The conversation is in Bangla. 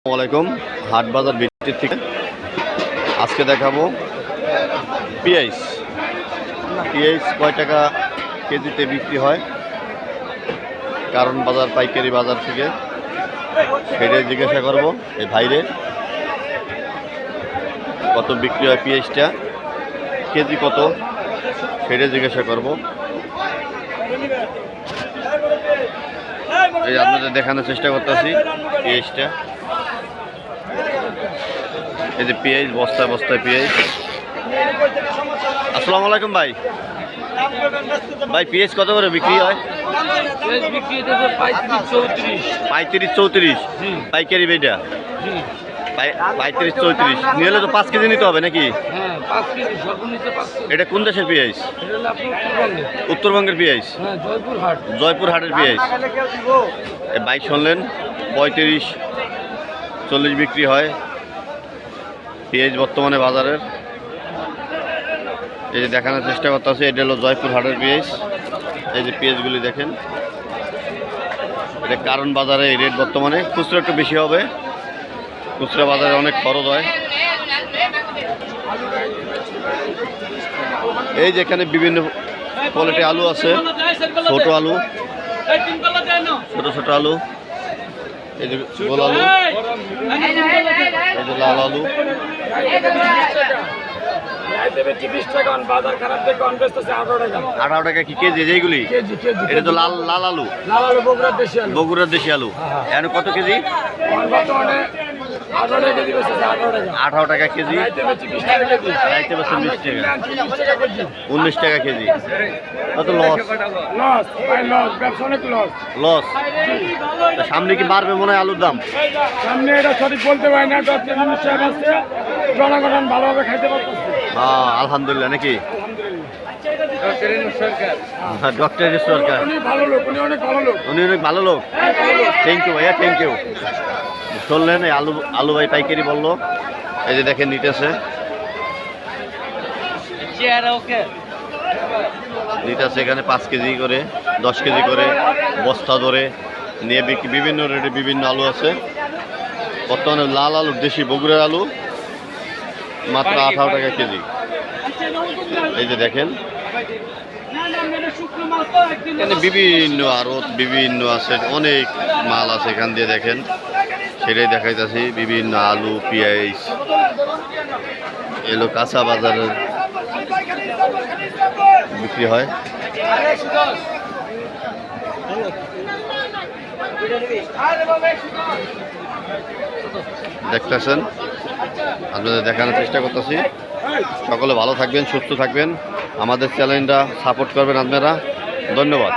আসসালামাইকুম হাট বাজার বিটির থেকে আজকে দেখাবো পেঁয়াজ কয় টাকা কেজিতে বিক্রি হয় কারণ বাজার পাইকারি বাজার থেকে সেটাই জিজ্ঞাসা করব এই ভাইরে কত বিক্রি হয় পেঁয়াজটা কেজি কত সেটাই জিজ্ঞাসা করব। এই আপনাদের দেখানোর চেষ্টা করতেছি পেঁয়াজটা। এই যে পেঁয়াজ বস্তায় বস্তায় পেঁয়াজ। আসসালামু আলাইকুম ভাই। ভাই পেঁয়াজ কত করে বিক্রি হয়? 35-34 পাইকারি বেটা 35-34 নিয়ে হলে তো 5 কেজি নিতে হবে নাকি? এটা কোন দেশের পেঁয়াজ? উত্তরবঙ্গের পেঁয়াজ, জয়পুর হাটের পেঁয়াজ। ভাই শুনলেন 35-40 বিক্রি হয় পেঁয়াজ বর্তমানে বাজারের। এই যে দেখানোর চেষ্টা করতেছে এটা হলো জয়পুর হাটের পেঁয়াজ। এই যে পেঁয়াজগুলি দেখেন, এটা কারণ বাজারে এই রেট বর্তমানে খুচরা একটু বেশি হবে, খুচরা বাজারে অনেক খরচ হয়। এই যে এখানে বিভিন্ন কোয়ালিটি আলু আছে, ছোট আলু, ছোট আলু, এই যে গোল আলু, এই যে লাল আলু। 18 টাকা কি কেজি? যেইগুলি এটা তো লাল লাল আলু, বগুড়ার দেশি আলু। এখন কত কেজি? 18 টাকা কেজি, 19 টাকা কেজি। কত লস? লস। সামনে কি বাড়বে মনে হয় আলুর দাম? সামনে এটা সঠিক বলতে পারি না, জনগণ ভালোভাবে খাইতে পারতেছে। হ্যাঁ আলহামদুলিল্লাহ নাকি? ডক্টর সরকার উনি অনেক ভালো লোক। থ্যাংক ইউ ভাইয়া, থ্যাংক ইউ। শুনলেন এই আলু ভাই পাইকারি বললো। এই যে দেখেন নিতেছে এখানে 5 কেজি করে 10 কেজি করে বস্তা ধরে নিয়ে বিক্রি। বিভিন্ন রেটে বিভিন্ন আলু আছে। বর্তমানে লাল আলু, দেশি বগুড়ার আলু মাত্র 18 টাকা কেজি। এই যে দেখেন এখানে বিভিন্ন আড়ত বিভিন্ন আছে, অনেক মাল আছে এখান দিয়ে দেখেন, সেটাই দেখাইতেছি। বিভিন্ন আলু পেঁয়াজ এলো কাঁচা বাজারের বিক্রি হয়। দেখতেছেন, আপনাদের দেখানোর চেষ্টা করতেছি। সকলে ভালো থাকবেন, সুস্থ থাকবেন, আমাদের চ্যানেলটা সাপোর্ট করবেন আপনারা। ধন্যবাদ।